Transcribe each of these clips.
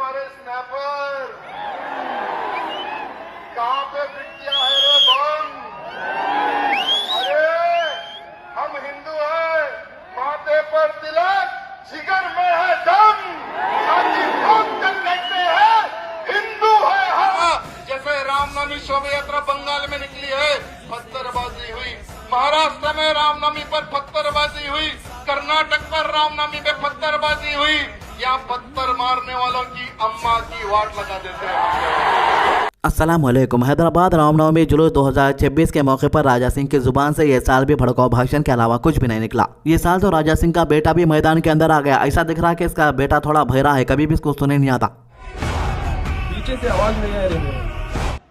हमारे स्नैपर? कहां पे बिक गया है रे बम? अरे हम हिंदू हैं, माथे पर तिलक, जिगर में है दम, छाती ठोक कर कहते हैं हिंदू है हम। जैसे रामनवमी शोभा यात्रा बंगाल में निकली है, पत्थरबाजी हुई, महाराष्ट्र में रामनवमी पर पत्थरबाजी हुई, कर्नाटक पर रामनवमी पे पत्थरबाजी हुई, या पत्थर मारने वालों की अम्मा की वाट लगा देते हैं। अस्सलामुअलैकुम। हैदराबाद रामनवमी जुलूस 2026 के मौके पर राजा सिंह की जुबान से ये साल भी भड़काऊ भाषण के अलावा कुछ भी नहीं निकला। ये साल तो राजा सिंह का बेटा भी मैदान के अंदर आ गया। ऐसा दिख रहा है कि इसका बेटा थोड़ा बहरा है, कभी भी इसको सुने नहीं आता। पीछे से आवाज नहीं आ रही है।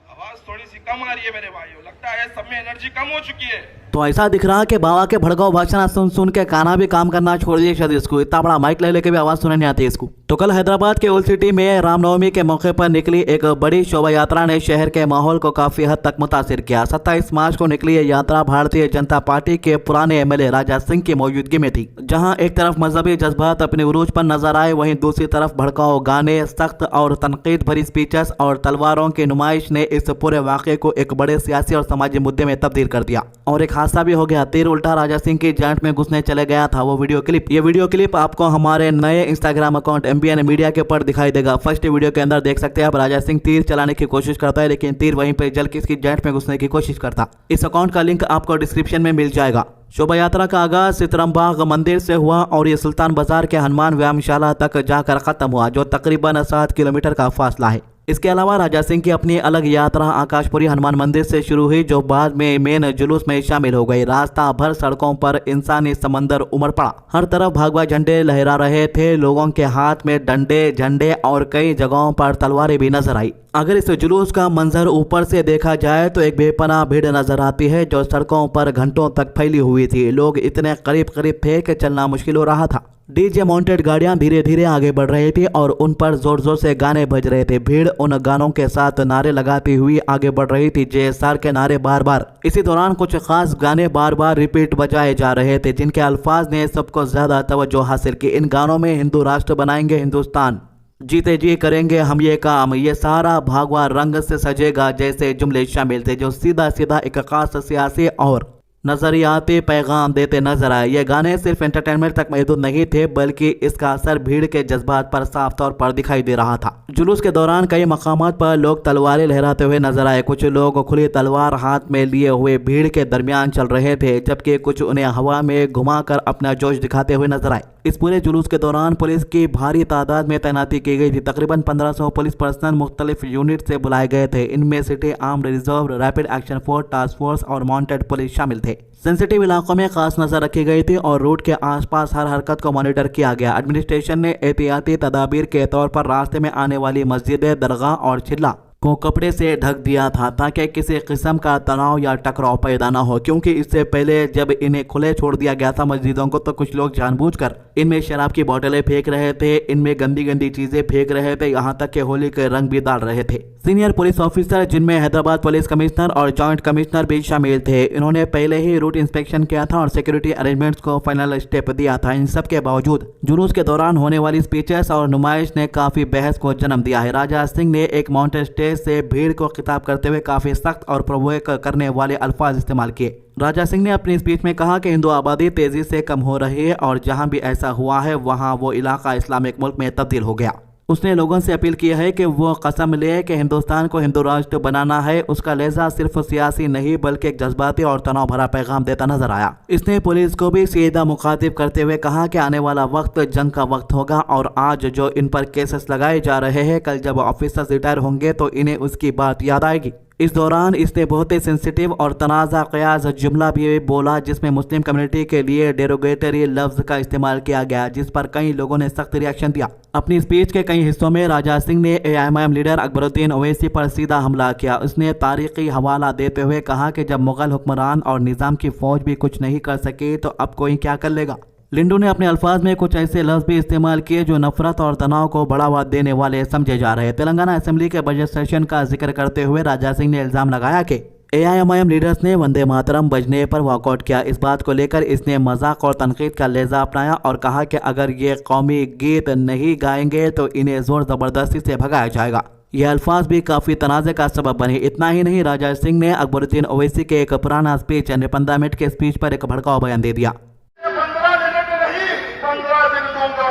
आवाज थोड़ी सी कम आ रही है मेरे भाइयों, लगता है सब में एनर्जी कम हो चुकी है। तो ऐसा दिख रहा है कि बाबा के भड़काऊ भाषण सुन सुन के काना भी काम करना छोड़ दिए शायद इसको। इतना बड़ा माइक ले लेके भी आवाज सुनने नहीं आती इसको। तो कल हैदराबाद के ओल्ड सिटी में रामनवमी के मौके पर निकली एक बड़ी शोभा यात्रा ने शहर के माहौल को काफी हद तक मुतासिर किया। 27 मार्च को निकली यह यात्रा भारतीय जनता पार्टी के पुराने एमएलए राजा सिंह की मौजूदगी में थी। जहां एक तरफ मजहबी जज्बात अपने उरूज पर नजर आए, वहीं दूसरी तरफ भड़काऊ गाने, सख्त और तनकीद भरी स्पीचेस और तलवारों की नुमाइश ने इस पूरे वाक़े को एक बड़े सियासी और समाजी मुद्दे में तब्दील कर दिया। और एक हादसा भी हो गया, तीर उल्टा राजा सिंह की जांच में घुसने चले गया था वो वीडियो क्लिप। ये वीडियो क्लिप आपको हमारे नए इंस्टाग्राम अकाउंट MBN मीडिया के ऊपर दिखाई देगा। फर्स्ट वीडियो के अंदर देख सकते हैं आप, राजा सिंह तीर चलाने की कोशिश करता है, लेकिन तीर वहीं पर जल के इसकी जांच में घुसने की कोशिश करता। इस अकाउंट का लिंक आपको डिस्क्रिप्शन में मिल जाएगा। शोभा यात्रा का आगाज सितरमबाग मंदिर से हुआ और ये सुल्तान बाजार के हनुमान व्यायामशाला तक जाकर खत्म हुआ, जो तकरीबन 7 किलोमीटर का फासला है। इसके अलावा राजा सिंह की अपनी अलग यात्रा आकाशपुरी हनुमान मंदिर से शुरू हुई, जो बाद में मेन जुलूस में शामिल हो गई। रास्ता भर सड़कों पर इंसानी समंदर उमड़ पड़ा। हर तरफ भगवा झंडे लहरा रहे थे, लोगों के हाथ में डंडे, झंडे और कई जगहों पर तलवारें भी नजर आई। अगर इस जुलूस का मंजर ऊपर से देखा जाए तो एक बेपनाह भीड़ नजर आती है, जो सड़कों पर घंटों तक फैली हुई थी। लोग इतने करीब करीब थे कि चलना मुश्किल हो रहा था। डीजे माउंटेड गाड़ियां धीरे धीरे आगे बढ़ रही थी और उन पर जोर जोर से गाने बज रहे थे। भीड़ उन गानों के साथ नारे लगाती हुई आगे बढ़ रही थी, JSR के नारे बार बार। इसी दौरान कुछ खास गाने बार बार रिपीट बजाए जा रहे थे, जिनके अल्फाज ने सबको ज्यादा तवज्जो हासिल की। इन गानों में हिंदू राष्ट्र बनाएंगे हिंदुस्तान, जीते जी करेंगे हम ये काम, ये सारा भगवा रंग से सजेगा जैसे जुमले शामिल थे, जो सीधा सीधा एक खास सियासी और नजरियाती पैगाम देते नजर आए। ये गाने सिर्फ एंटरटेनमेंट तक महदूद नहीं थे, बल्कि इसका असर भीड़ के जज्बात पर साफ तौर पर दिखाई दे रहा था। जुलूस के दौरान कई मकामात पर लोग तलवारें लहराते हुए नजर आए। कुछ लोग खुली तलवार हाथ में लिए हुए भीड़ के दरमियान चल रहे थे, जबकि कुछ उन्हें हवा में घुमाकर अपना जोश दिखाते हुए नजर आए। इस पूरे जुलूस के दौरान पुलिस की भारी तादाद में तैनाती की गई थी। तकरीबन 1500 पुलिस पर्सनल मुख्तलिफ यूनिट से बुलाए गए थे। इनमें city armed reserve, rapid action force, task force और माउंटेड पुलिस शामिल थे। सेंसिटिव इलाकों में खास नजर रखी गई थी और रूट के आसपास हर हरकत को मॉनिटर किया गया। एडमिनिस्ट्रेशन ने एहतियाती तदाबीर के तौर पर रास्ते में आने वाली मस्जिदें, दरगाह और चिल्ला को कपड़े से ढक दिया था, ताकि किसी किस्म का तनाव या टकराव पैदा ना हो। क्योंकि इससे पहले जब इन्हें खुले छोड़ दिया गया था मस्जिदों को, तो कुछ लोग जानबूझकर इनमें शराब की बोतलें फेंक रहे थे, इनमें गंदी गंदी चीजें फेंक रहे थे, यहाँ तक कि होली के रंग भी डाल रहे थे। सीनियर पुलिस ऑफिसर, जिनमें हैदराबाद पुलिस कमिश्नर और जॉइंट कमिश्नर भी शामिल थे, इन्होंने पहले ही रूट इंस्पेक्शन किया था और सिक्योरिटी अरेंजमेंट्स को फाइनल स्टेप दिया था। इन सब के बावजूद जुलूस के दौरान होने वाली स्पीचेस और नुमाइश ने काफी बहस को जन्म दिया है। राजा सिंह ने एक माउंटेन स्टेज से भीड़ को खिताब करते हुए काफी सख्त और प्रोवोक करने वाले अल्फाज इस्तेमाल किए। राजा सिंह ने अपनी स्पीच में कहा कि हिंदू आबादी तेजी से कम हो रही है और जहां भी ऐसा हुआ है वहां वो इलाका इस्लामिक मुल्क में तब्दील हो गया। उसने लोगों से अपील की है कि वो कसम ले कि हिंदुस्तान को हिंदू राष्ट्र बनाना है। उसका लहजा सिर्फ सियासी नहीं बल्कि एक जज्बाती और तनाव भरा पैगाम देता नजर आया। इसने पुलिस को भी सीधा मुखातिब करते हुए कहा कि आने वाला वक्त जंग का वक्त होगा और आज जो इन पर केसेस लगाए जा रहे हैं, कल जब ऑफिसर्स रिटायर होंगे तो इन्हें उसकी बात याद आएगी। इस दौरान इसने बहुत ही सेंसिटिव और तनाज़ा क़यास जुमला भी बोला, जिसमें मुस्लिम कम्युनिटी के लिए डेरोगेटरी लफ्ज़ का इस्तेमाल किया गया, जिस पर कई लोगों ने सख्त रिएक्शन दिया। अपनी स्पीच के कई हिस्सों में राजा सिंह ने AIMIM लीडर अकबरुद्दीन ओवैसी पर सीधा हमला किया। उसने तारीखी हवाला देते हुए कहा कि जब मुगल हुक्मरान और निज़ाम की फौज भी कुछ नहीं कर सके तो अब कोई क्या कर लेगा। लिंडू ने अपने अल्फाज में कुछ ऐसे लफ्ज भी इस्तेमाल किए जो नफरत और तनाव को बढ़ावा देने वाले समझे जा रहे हैं। तेलंगाना असेंबली के बजट सेशन का जिक्र करते हुए राजा सिंह ने इल्जाम लगाया कि एआईएमआईएम लीडर्स ने वंदे मातरम बजने पर वॉकआउट किया। इस बात को लेकर इसने मजाक और तनकीद का लहजा अपनाया और कहा कि अगर ये कौमी गीत नहीं गाएंगे तो इन्हें जोर जबरदस्ती से भगाया जाएगा। ये अल्फाज भी काफी तनाज़े का सबब बने। इतना ही नहीं, राजा सिंह ने अकबरुद्दीन ओवैसी के एक पुराना स्पीच यानी 15 मिनट के स्पीच पर एक भड़काऊ बयान दे दिया। 15 मिनट नहीं 15 दिन दूंगा,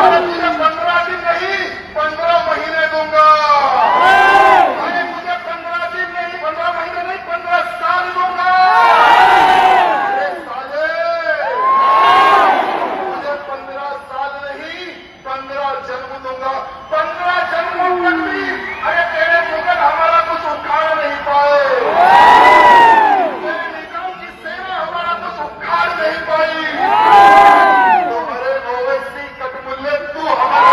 अरे मुझे 15 दिन नहीं 15 महीने दूंगा, अरे मुझे 15 दिन नहीं 15 महीने नहीं 15 साल दूंगा। अरे साले, मुझे 15 साल नहीं 15 जन्म दूंगा, 15 जन्मों तक भी अरे तेरे मुगल हमारा कुछ उखाड़ नहीं पाए, तेरे निजाम की सेना हमारा कुछ उखाड़ नहीं पाई। तो अरे ओवैसी कटमुल्ले तू हमारा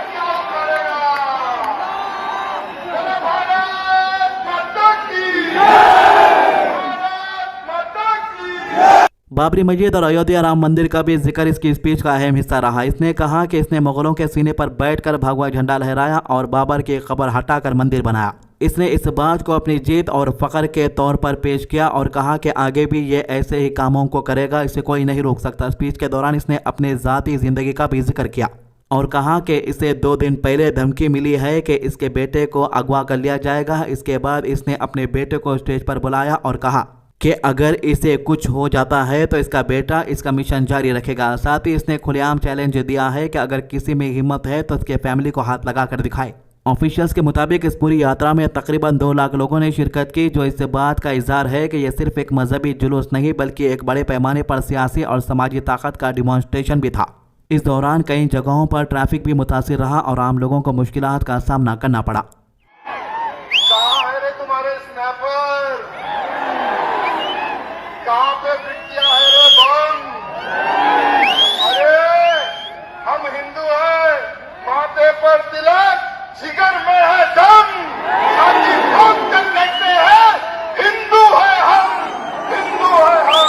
क्या करेगा? बोले भारत माता की, भारत माता की। बाबरी मस्जिद और अयोध्या राम मंदिर का भी जिक्र इसकी स्पीच का अहम हिस्सा रहा। इसने कहा कि इसने मुगलों के सीने पर बैठकर भगवा झंडा लहराया और बाबर की कब्र हटाकर मंदिर बनाया। इसने इस बात को अपनी जीत और फख्र के तौर पर पेश किया और कहा कि आगे भी ये ऐसे ही कामों को करेगा, इसे कोई नहीं रोक सकता। स्पीच के दौरान इसने अपने ज़ाती ज़िंदगी का भी जिक्र किया और कहा कि इसे 2 दिन पहले धमकी मिली है कि इसके बेटे को अगवा कर लिया जाएगा। इसके बाद इसने अपने बेटे को स्टेज पर बुलाया और कहा कि अगर इसे कुछ हो जाता है तो इसका बेटा इसका मिशन जारी रखेगा। साथ ही इसने खुलेआम चैलेंज दिया है कि अगर किसी में हिम्मत है तो इसके फैमिली को हाथ लगा कर दिखाए। ऑफिशियल्स के मुताबिक इस पूरी यात्रा में तकरीबन 2 लाख लोगों ने शिरकत की, जो इस बात का इजहार है कि यह सिर्फ एक मजहबी जुलूस नहीं बल्कि एक बड़े पैमाने पर सियासी और समाजी ताकत का डिमॉन्स्ट्रेशन भी था। इस दौरान कई जगहों पर ट्रैफिक भी मुतासिर रहा और आम लोगों को मुश्किलात का सामना करना पड़ा। कहाँ है रे तुम्हारे स्नैपर? कहाँ पे फिट किया है रे बम? अरे हम हिंदू हैं, माथे पर तिलक, जिगर में है दम, साथी ठोक कर कहते हैं हिंदू है हम, हिंदू है हम।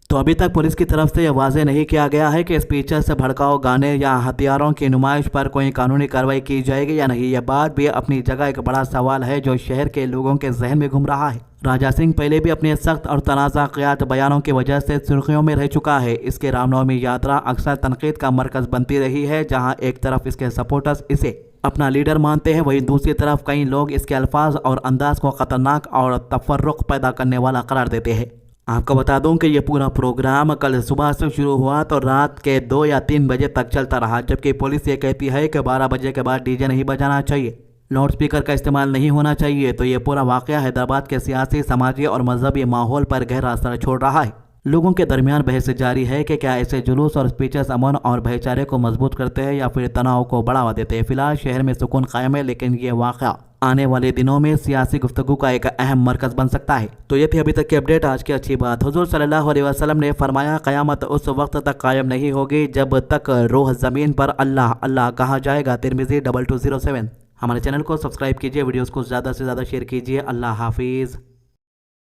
तो अभी तक पुलिस की तरफ से यह वाजे नहीं किया गया है कि स्पीचर से भड़काऊ गाने या हथियारों की नुमाइश पर कोई कानूनी कार्रवाई की जाएगी या नहीं। यह बात भी अपनी जगह एक बड़ा सवाल है जो शहर के लोगों के जहन में घूम रहा है। राजा सिंह पहले भी अपने सख्त और तनाज़ाक़यात बयानों की वजह से सुर्खियों में रह चुका है। इसके रामनवमी यात्रा अक्सर तनकीद का मरकज बनती रही है, जहाँ एक तरफ इसके सपोर्टर्स इसे अपना लीडर मानते हैं, वहीं दूसरी तरफ कई लोग इसके अल्फाज और अंदाज को खतरनाक और तफर्रुक पैदा करने वाला करार देते हैं। आपको बता दूं कि ये पूरा प्रोग्राम कल सुबह से शुरू हुआ तो रात के 2 या 3 बजे तक चलता रहा, जबकि पुलिस ये कहती है कि 12 बजे के बाद डीजे नहीं बजाना चाहिए, लाउड स्पीकर का इस्तेमाल नहीं होना चाहिए। तो ये पूरा वाक़या हैदराबाद के सियासी, समाजी और मजहबी माहौल पर गहरा असर छोड़ रहा है। लोगों के दरमियान बहस जारी है कि क्या ऐसे जुलूस और स्पीचेस अमन और भाईचारे को मजबूत करते हैं या फिर तनाव को बढ़ावा देते हैं। फिलहाल शहर में सुकून कायम है, लेकिन ये वाक़या आने वाले दिनों में सियासी गुफ्तगू का एक अहम मरकज बन सकता है। तो ये थी अभी तक की अपडेट। आज की अच्छी बात, हुजूर सल्लल्लाहु अलैहि वसल्लम ने फरमाया, क़यामत उस वक्त तक कायम नहीं होगी जब तक रूह ज़मीन पर अल्लाह अल्लाह कहा जाएगा। तिरमिज़ी 2207। हमारे चैनल को सब्सक्राइब कीजिए, वीडियोज़ को ज़्यादा से ज़्यादा शेयर कीजिए। अल्लाह हाफिज़।